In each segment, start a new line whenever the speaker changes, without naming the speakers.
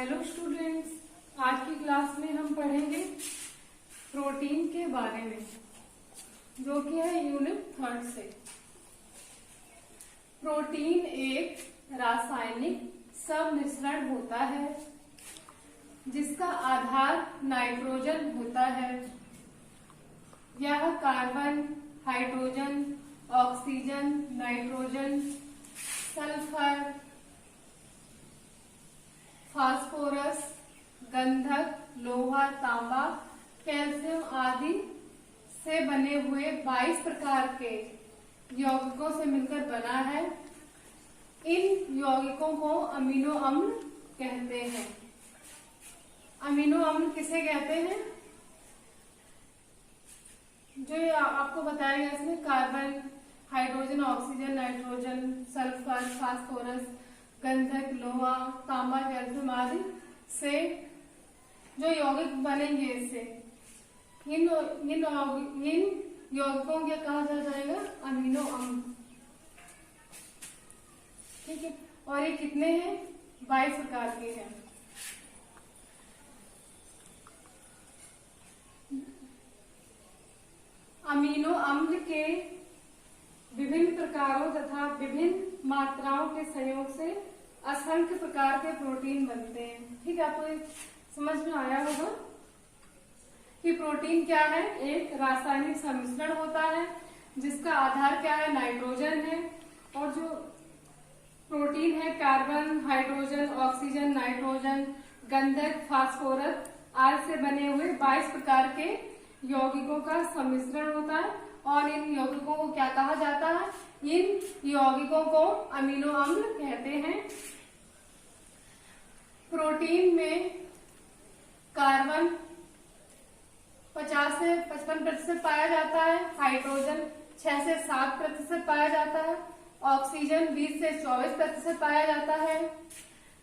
Hello students, आज की class में हम पढ़ेंगे प्रोटीन के बारे में, जो कि है यूनिट 3 से। प्रोटीन एक रासायनिक सम्मिश्रण होता है जिसका आधार नाइट्रोजन होता है। यह carbon, hydrogen, oxygen, nitrogen, sulphur, phosphorus, गंधक, लोहा, तांबा, कैल्शियम आदि से बने हुए 22 प्रकार के यौगिकों से मिलकर बना है। इन यौगिकों को अमीनो अम्ल कहते हैं। अमीनो अम्ल किसे कहते हैं? जो आपको बताया गया इसमें carbon, hydrogen, oxygen, nitrogen, sulphur, phosphorus, गंधक, लोहा, तांबा, कैल्शियम आदि से जो यौगिक बनेंगे, इससे इन यौगिकों को कहा जाएगा अमीनो अम्ल। ठीक है, और ये कितने हैं? 22 प्रकार के हैं। अमीनो अम्ल के विभिन्न प्रकारों तथा विभिन्न मात्राओं के संयोग से असंख्य प्रकार के प्रोटीन बनते हैं। ठीक है, आपको समझ में आया होगा कि प्रोटीन क्या है? एक रासायनिक सम्मिश्रण होता है जिसका आधार क्या है? नाइट्रोजन है। और जो प्रोटीन है कार्बन, हाइड्रोजन, ऑक्सीजन, नाइट्रोजन, गंधक, फास्फोरस आदि से बने हुए 22 प्रकार के यौगिकों का सम्मिश्रण होता है। और इन यौगिकों को क्या कहा जाता है? इन यौगिकों को अमीनो अम्ल कहते हैं। प्रोटीन में कार्बन 50 से 55% पाया जाता है, हाइड्रोजन 6 से 7% पाया जाता है, ऑक्सीजन 20 से 24% पाया जाता है,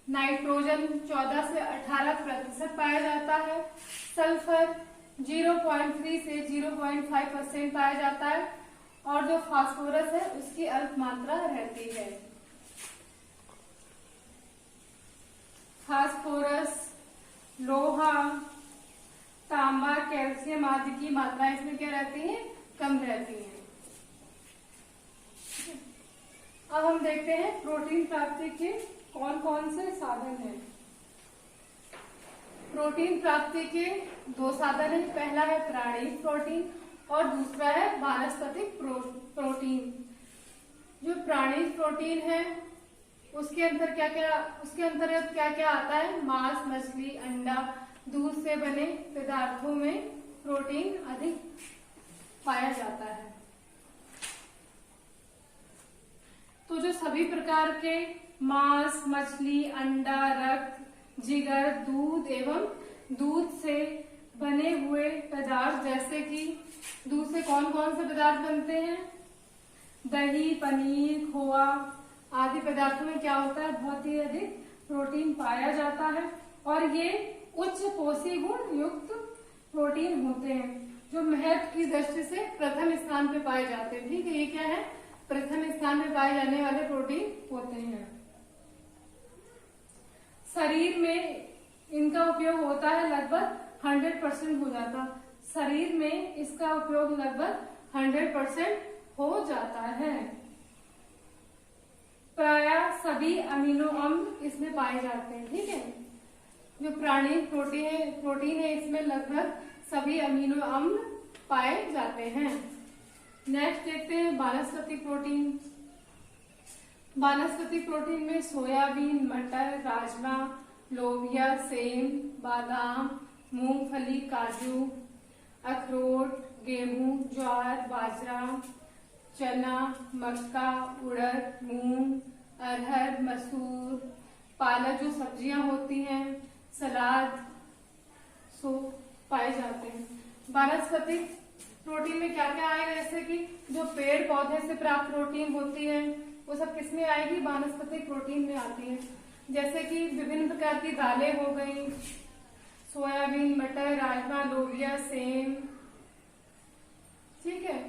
नाइट्रोजन 14 से 18% पाया जाता है, सल्फर 0.3 से 0.5% पाया जाता है, और जो फास्फोरस है उसकी अल्प मात्रा रहती है। फास्फोरस, लोहा, तांबा, कैल्शियम आदि की मात्रा इसमें क्या रहती है? कम रहती है। अब हम देखते हैं प्रोटीन प्राप्ति के कौन कौन से साधन हैं। प्रोटीन प्राप्ति के 2 साधन हैं। पहला है प्राणिक प्रोटीन और दूसरा है वानस्पतिक प्रोटीन। जो प्राणिक प्रोटीन है उसके अंदर क्या क्या आता है? मांस, मछली, अंडा, दूध से बने पदार्थों में प्रोटीन अधिक पाया जाता है। तो जो सभी प्रकार के मांस, मछली, अंडा, रक्त, जिगर, दूध एवं दूध से बने हुए पदार्थ, जैसे कि दूध से कौन कौन से पदार्थ बनते हैं? दही, पनीर, खोआ आदि पदार्थों में क्या होता है? बहुत ही अधिक प्रोटीन पाया जाता है। और ये उच्च पोषी गुण युक्त प्रोटीन होते हैं, जो महत्व की दृष्टि से प्रथम स्थान पे पाए जाते हैं। ठीक है, ये क्या है? प्रथम स्थान पे पाए जाने वाले प्रोटीन होते हैं। शरीर में इनका उपयोग होता है लगभग 100% हो जाता। शरीर में इसका उपयोग लगभग 100% हो जाता है। प्रायः सभी अमीनो अम्ल इसमें पाए जाते हैं। ठीक है, जो प्राणिक प्रोटीन है इसमें लगभग सभी अमीनो अम्ल पाए जाते हैं। नेक्स्ट देखते हैं वानस्पतिक प्रोटीन। वानस्पतिक प्रोटीन में सोयाबीन, मटर, राजमा, लोबिया, सेम, बादाम, मूंगफली, काजू, अखरोट, गेहूं, ज्वार, बाजरा, चना, मक्का, उड़द, मूंग, अरहर, मसूर, पालक जो सब्जियां होती हैं, सलाद सो पाए जाते हैं। वानस्पतिक प्रोटीन में क्या क्या आएगा? जैसे कि जो पेड़ पौधे से प्राप्त प्रोटीन होती है वो सब किसमें आएगी? वानस्पतिक प्रोटीन में आती है। जैसे कि विभिन्न प्रकार की दालें हो गई, सोयाबीन, मटर, राजमा, लोबिया, सेम, ठीक है,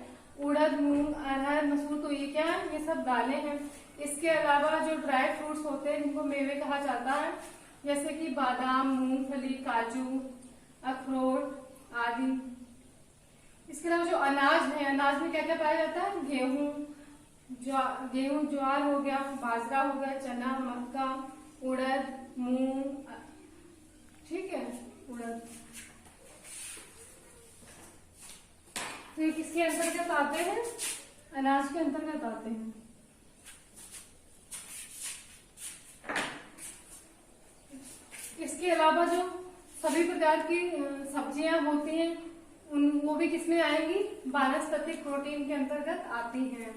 उड़द, मूंग, अरहर, मसूर, तो ये क्या है? ये सब दालें हैं। इसके अलावा जो ड्राई फ्रूट्स होते हैं जिनको मेवे कहा जाता है जैसे कि बादाम, मूंगफली, काजू, अखरोट आदि। इसके अलावा जो अनाज है, अनाज में क्या क्या पाया जाता है? गेहूं, ज्वार हो गया, बाजरा हो गया, चना, मक्का, उड़द, मूंग, ठीक है, उड़द। तो ये किसके अंतर्गत आते हैं? अनाज के अंतर्गत आते हैं। इसके अलावा जो सभी प्रकार की सब्जियां होती हैं वो भी किसमें आएंगी? वानस्पतिक प्रोटीन के अंतर्गत आती हैं।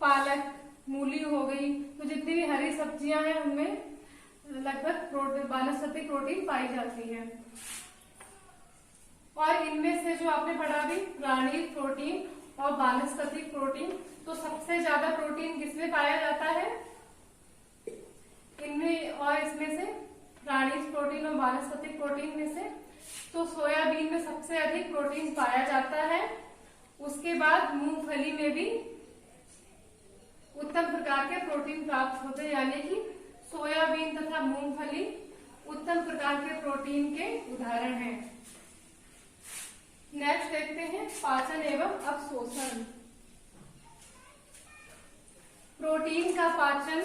पालक, मूली हो गई, तो जितनी भी हरी सब्जियां हैं उनमें लगभग वानस्पतिक प्रोटीन पाई जाती है। और इनमें से जो आपने पढ़ा भी प्राणी प्रोटीन और वानस्पतिक प्रोटीन, तो सबसे ज्यादा प्रोटीन किसमें पाया जाता है? इनमें और इसमें से प्राणी प्रोटीन और वानस्पतिक प्रोटीन में से तो सोयाबीन में सबसे अधिक प्रोटीन पाया जाता है। उसके बाद मूंगफली में भी उत्तम प्रकार के प्रोटीन प्राप्त होते हैं, यानी कि सोयाबीन तथा मूंगफली उत्तम प्रकार के प्रोटीन के उदाहरण हैं। नेक्स्ट देखते हैं पाचन एवं अवशोषण। प्रोटीन का पाचन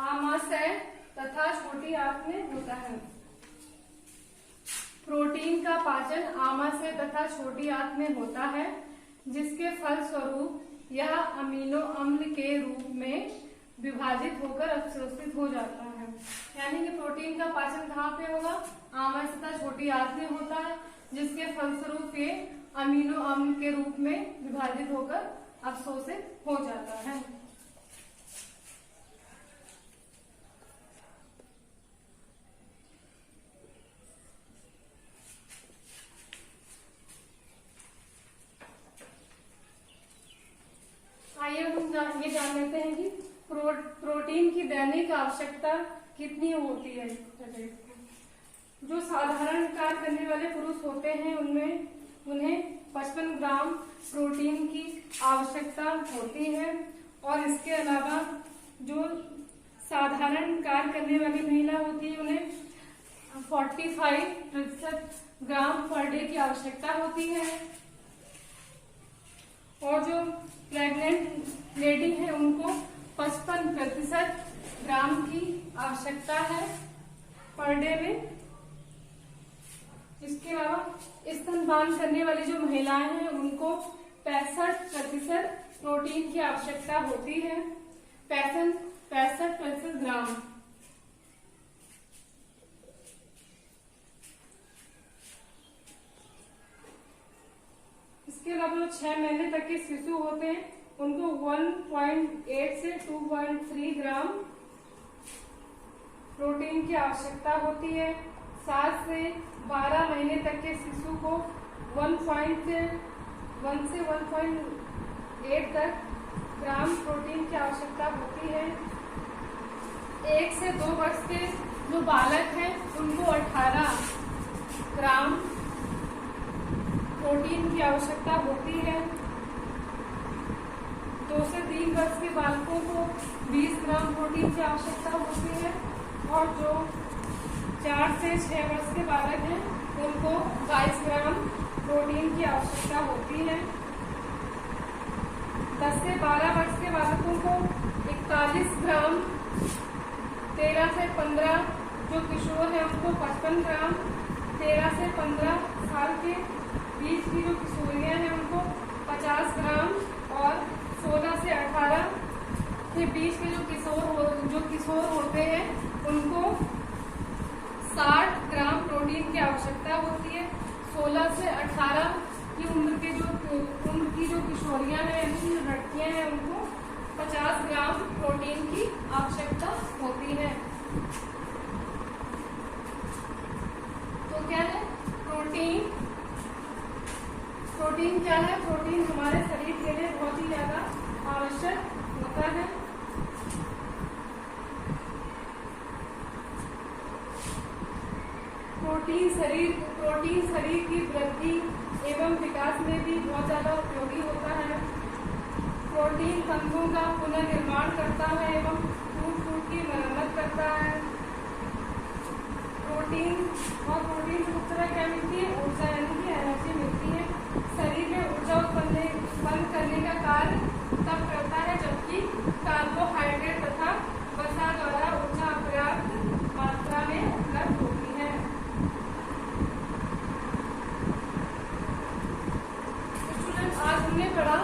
आमाशय तथा छोटी आंत में होता है। प्रोटीन का पाचन आमाशय तथा छोटी आंत में होता है, जिसके फलस्वरूप यह अमीनो अम्ल के रूप में विभाजित होकर अवशोषित हो जाता है। यानी कि प्रोटीन का पाचन कहाँ पे होगा? आमाशय तथा छोटी आंत में होता है, जिसके फलस्वरूप ये अमीनो अम्ल के रूप में विभाजित होकर अवशोषित हो जाता है। आइए हम ये जान लेते हैं कि प्रोटीन की दैनिक आवश्यकता कितनी होती है। जो साधारण कार्य करने वाले पुरुष होते हैं उन्हें 55 ग्राम प्रोटीन की आवश्यकता होती है, और इसके अलावा जो साधारण कार्य करने वाली महिला होती है उन्हें 45% ग्राम पर डे की आवश्यकता होती है, और जो प्रेग्नेंट लेडी है उनको 55% ग्राम की आवश्यकता है पर डे में। इसके अलावा स्तनपान करने वाली जो महिलाएं हैं उनको 65% प्रोटीन की आवश्यकता होती है, 65% ग्राम। इसके अलावा जो 6 महीने तक के शिशु होते हैं उनको 1.8 से 2.3 ग्राम प्रोटीन की आवश्यकता होती है। 7 से 12 महीने तक के शिशु को 1.1 से 1.8 तक ग्राम प्रोटीन की आवश्यकता होती है। 1 से 2 वर्ष के जो बालक हैं उनको 18 ग्राम प्रोटीन की आवश्यकता होती है। 2 से 3 वर्ष के बालकों को 20 ग्राम प्रोटीन की आवश्यकता होती है, और जो 4 से 6 वर्ष के बालक हैं उनको 22 ग्राम प्रोटीन की आवश्यकता होती है। 10 से 12 वर्ष के बालकों को 41 ग्राम, 13 से 15 जो किशोर हैं उनको 55 ग्राम, 13 से 15 साल के बीच की जो किशोरियां हैं उनको 50 ग्राम, और 16 से 18 के बीच के जो किशोर होते हैं उनको 60 ग्राम प्रोटीन की आवश्यकता होती है। 16 से 18 की उम्र की जो किशोरियां हैं, जो लड़कियां हैं, उनको 50 ग्राम प्रोटीन की आवश्यकता होती है। तो क्या है प्रोटीन? प्रोटीन क्या है? प्रोटीन हमारे शरीर के लिए बहुत ही ज्यादा आवश्यक होता है। प्रोटीन शरीर की वृद्धि एवं विकास में भी बहुत ज्यादा उपयोगी होता है। प्रोटीन तंतुओं का पुनर्निर्माण करता है एवं टूट की मरम्मत करता है। प्रोटीन और प्रोटीन से मुख्य क्या मिलती है? ऊर्जा यानी कि एनर्जी मिलती है। शरीर में ऊर्जा उत्पन्न करने का कार्य तब करता है जबकि कार्बोहाइड्रेट तथा वसा द्वारा ऊर्जा पर्याप्त मात्रा में उपलब्ध होती है। स्टूडेंट, आज हमने पढ़ा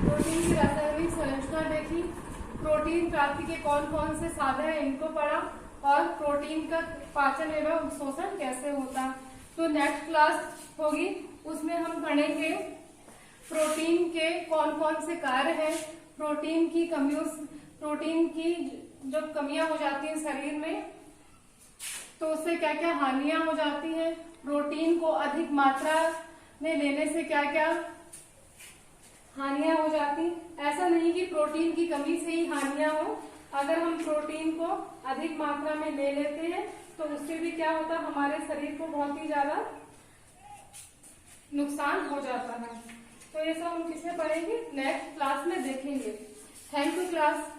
प्रोटीन की रासायनिक संरचना देखी, प्रोटीन प्राप्ति के कौन कौन से साधन है इनको पढ़ा, और प्रोटीन का पाचन एवं शोषण कैसे होता। तो नेक्स्ट क्लास होगी, उसमें हम पढ़ेंगे प्रोटीन के कौन कौन से कार्य हैं, प्रोटीन की जो कमियां हो जाती हैं शरीर में तो उससे क्या क्या हानियां हो जाती हैं, प्रोटीन को अधिक मात्रा में लेने से क्या क्या हानियां हो जाती। ऐसा नहीं कि प्रोटीन की कमी से ही हानियां हो, अगर हम प्रोटीन को अधिक मात्रा में ले लेते हैं तो उससे भी क्या होता है, हमारे शरीर को बहुत ही ज्यादा नुकसान हो जाता है। तो ये सब हम किसमें पढ़ेंगे? नेक्स्ट क्लास में देखेंगे। Thank you class.